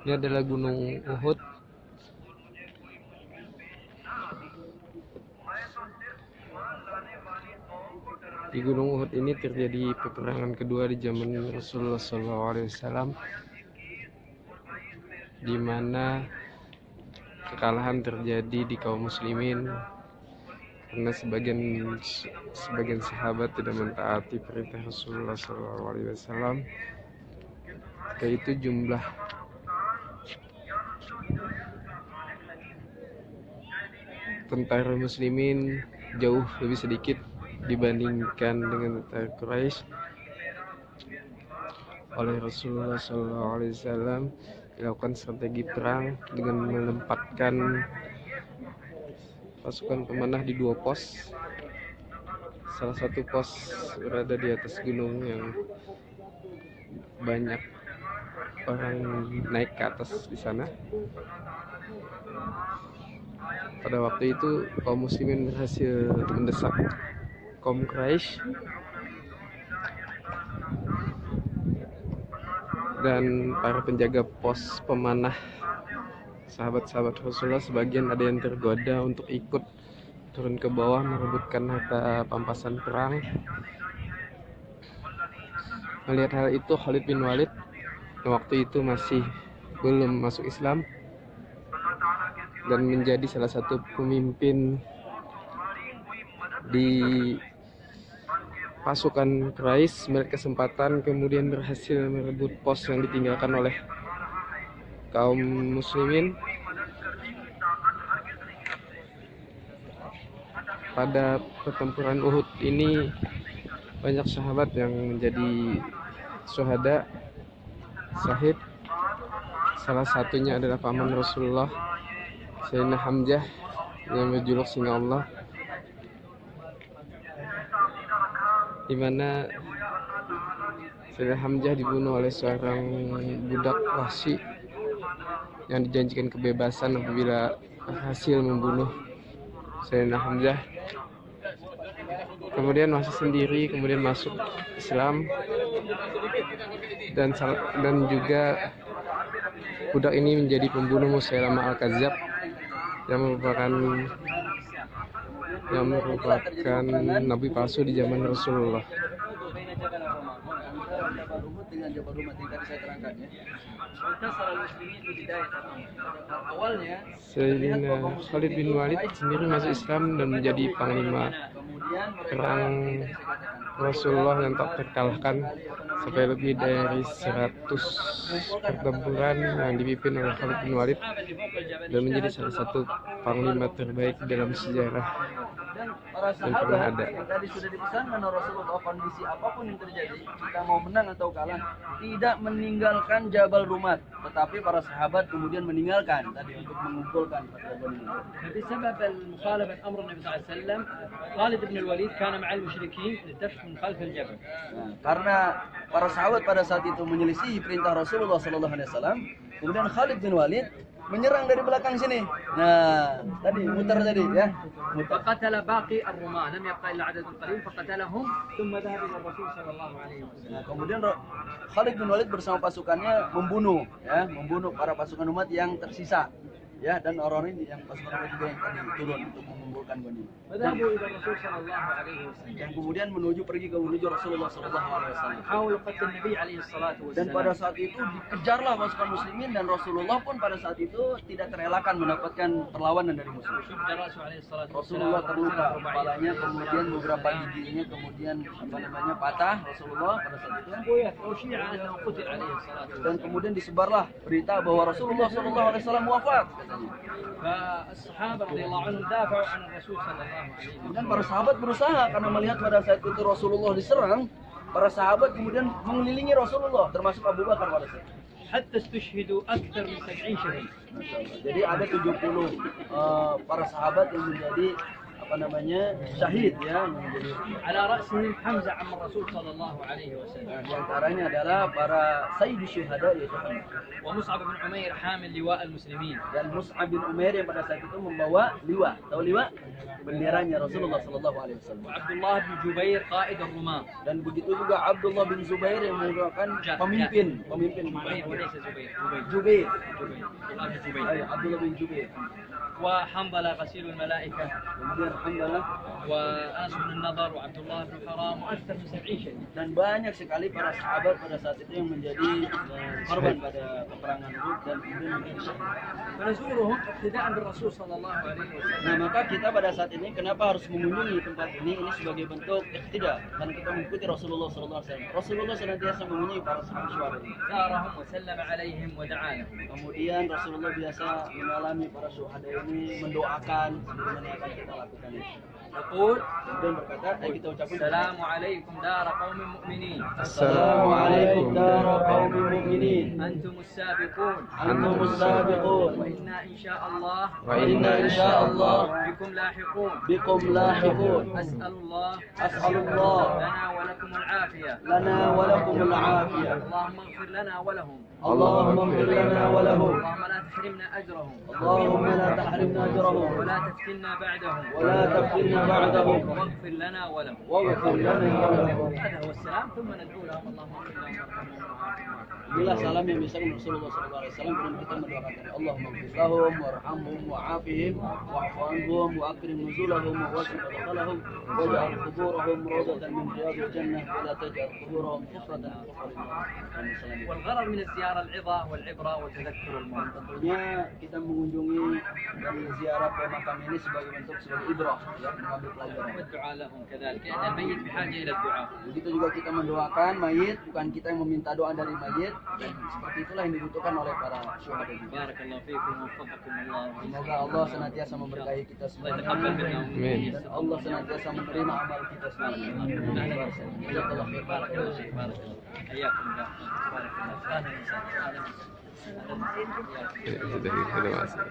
Ini adalah Gunung Uhud. Di Gunung Uhud ini terjadi peperangan kedua di zaman Rasulullah SAW, di mana kekalahan terjadi di kaum muslimin karena sebagian sahabat tidak mentaati perintah Rasulullah SAW. Yaitu jumlah tentara muslimin jauh lebih sedikit dibandingkan dengan tentara Quraisy. Oleh Rasulullah SAW dilakukan strategi perang dengan menempatkan pasukan pemanah di dua pos. Salah satu pos berada di atas gunung yang banyak orang naik ke atas di sana. Pada waktu itu kaum muslimin berhasil mendesak kaum Quraisy, dan para penjaga pos pemanah sahabat-sahabat Rasulullah sebagian ada yang tergoda untuk ikut turun ke bawah merebutkan harta pampasan perang. Melihat hal itu, Khalid bin Walid yang waktu itu masih belum masuk Islam dan menjadi salah satu pemimpin di pasukan Quraisy, melihat kesempatan kemudian berhasil merebut pos yang ditinggalkan oleh kaum muslimin. Pada pertempuran Uhud ini banyak sahabat yang menjadi syuhada, syahid. Salah satunya adalah paman Rasulullah, Sayyidina Hamzah, yang berjuluk Singa Allah, di mana Sayyidina Hamzah dibunuh oleh seorang budak Wahsy yang dijanjikan kebebasan apabila berhasil membunuh Sayyidina Hamzah. Kemudian Wahsy sendiri kemudian masuk Islam, dan juga budak ini menjadi pembunuh Musailamah Al-Kadzdzab yang merupakan nabi palsu di zaman Rasulullah. dengan Jabal Rumah yang tadi saya terangkan ya. Awalnya Sayyidina Khalid bin Walid sendiri masuk Islam dan menjadi panglima perang Rasulullah yang tak terkalahkan sampai lebih dari 100 pertempuran yang dipimpin oleh Khalid bin Walid dan menjadi salah satu panglima terbaik dalam sejarah yang pernah ada. Tadi sudah dipesankan oleh Rasulullah, kondisi apapun yang terjadi, kita mau menang atau kalah, tidak meninggalkan Jabal Rumat, tetapi para sahabat kemudian meninggalkan tadi untuk mengumpulkan بسبب المخالفة أمر النبي صلى الله عليه وسلم خالد بن الوليد كان مع المشركين للدفع من خلف الجبل. Karena para sahabat pada saat itu menyelisihi perintah Rasulullah SAW, kemudian Khalid bin Walid menyerang dari belakang sini. Nah, tadi muter tadi ya. فقتل باقي الرماة لم يبقى إلا عدد قليل فقتلهم ثم ذهب إلى الرسول صلى الله عليه وسلم. Nah, kemudian Khalid bin Walid bersama pasukannya membunuh para pasukan umat yang tersisa. Ya, dan orang ini yang pasukan umat juga yang tadi turun untuk mengumpulkan ghanimah. فذهبوا إلى الرسول صلى الله عليه وسلم. Dan kemudian pergi ke Rasulullah SAW. حاولوا قتل النبي عليه الصلاة Dan pada والسلام. saat itu dikejarlah pasukan muslimin, dan Rasulullah pun pada saat itu tidak terelakkan mendapatkan perlawanan dari musuh. شج رأسه عليه الصلاة والسلام. Rasulullah terluka kepalanya, kemudian beberapa giginya kemudian patah Rasulullah pada saat itu. وشيع أنه قتل عليه الصلاة والسلام. Dan kemudian disebarlah berita bahwa Rasulullah SAW wafat katanya. فالصحابة رضي الله عنهم دافعوا عن الرسول صلى الله عليه وسلم. Dan para sahabat berusaha karena melihat pada saat itu Rasulullah diserang, para sahabat kemudian mengelilingi Rasulullah, termasuk Abu Bakar pada saat itu. حتى استشهدوا أكثر من 70 شهيد. Jadi ada 70 para sahabat yang menjadi syahid ya. Menjadi, على رأسهم حمزة عم الرسول صلى الله عليه وسلم. nah, di antaranya adalah para sayyid syuhada yaitu Hamzah. ومصعب بن عمير حامل لواء المسلمين. Dan Mus'ab bin Umair yang pada saat itu membawa liwa. Tahu liwa? Benderanya Rasulullah sallallahu alaihi wasallam. وعبد الله بن جبير قائد الرماة. Dan begitu juga Abdullah bin Zubair yang merupakan pemimpin وليس زبير. Jubair. عبد الله بن جبير. Ayo, Abdullah bin Jubair. وحنظلة غسيل الملائكة. Kemudian alhamdulillah وأنس بن النضر وعبد الله بن حرام وأكثر من 70 شهيد. dan banyak sekali para sahabat pada saat itu yang menjadi korban pada peperangan Uhud dan kemudian menjadi syahid. فنزورهم اقتداء بالرسول صلى الله عليه وسلم. Nah, maka kita pada saat ini kenapa harus mengunjungi tempat ini? Ini sebagai bentuk iqtida karena kita mengikuti Rasulullah sallallahu alaihi wasallam. Rasulullah senantiasa mengunjungi para sahabat syuhada. زارهم وسلم عليهم ودعا لهم. Kemudian Rasulullah biasa mengalami para syuhada ini mendoakan sebagaimana yang akan kita lakukan itu. يقول Kemudian berkata, ayo kita ucapkan السلام عليكم دار قوم مؤمنين. Assalamualaikum dara qaumil mu'minin. أنتم السابقون. Antumus sabiqun. وإنا إن شاء الله Wa inna insyaallah بكم لاحقون. bikum lahiqun. أسأل الله As'alullah لنا ولكم العافية. lana wa lakumul afiyah. اللهم اغفر لنا ولهم. Allahumma ighfir lana wa lahum. اللهم لا تحرمنا أجرهم Allahumma la tahrimna ajrahum ولا تفتنا بعدهم wa la taftinna ba'dahum واغفر لنا ولهم. waghfir lana wa lahum. هذا هو السلام ثم ندعو لهم اللهم اغفر لهم وارحمهم. Inilah salam yang disampaikan Rasulullah sallallahu alaihi wasallam kemudian kita mendoakan Allahumma ighfir lahum warhamhum wa'afihim wa'fu anhum wa akrim nuzulahum wa wasi' mudkhalahum waj'al quburahum rawdatan min riyadil jannah wa la taj'al quburahum hufratan min hufril nar. والغرض من الزيارة العظة والعبرة وتذكر الموت. Tentunya kita mengunjungi dan ziarah ke makam ini sebagai ibrah ya, mengambil pelajaran. والدعاء لهم كذلك لأن الميت بحاجة إلى الدعاء. Begitu juga kita mendoakan mayit, bukan kita yang meminta doa dari mayit. Dan seperti itulah yang dibutuhkan oleh para syuhada juga. بارك الله فيكم ووفقكم الله. Semoga Allah senantiasa memberkahi kita semua. الله يتقبل منا Amin. Dan Allah senantiasa menerima amal kita semua. Jazakallah khair. بارك الله فيك. بارك الله. حياكم الله. بارك الله. أهلا وسهلا. أهلا وسهلا. Sudah masuk.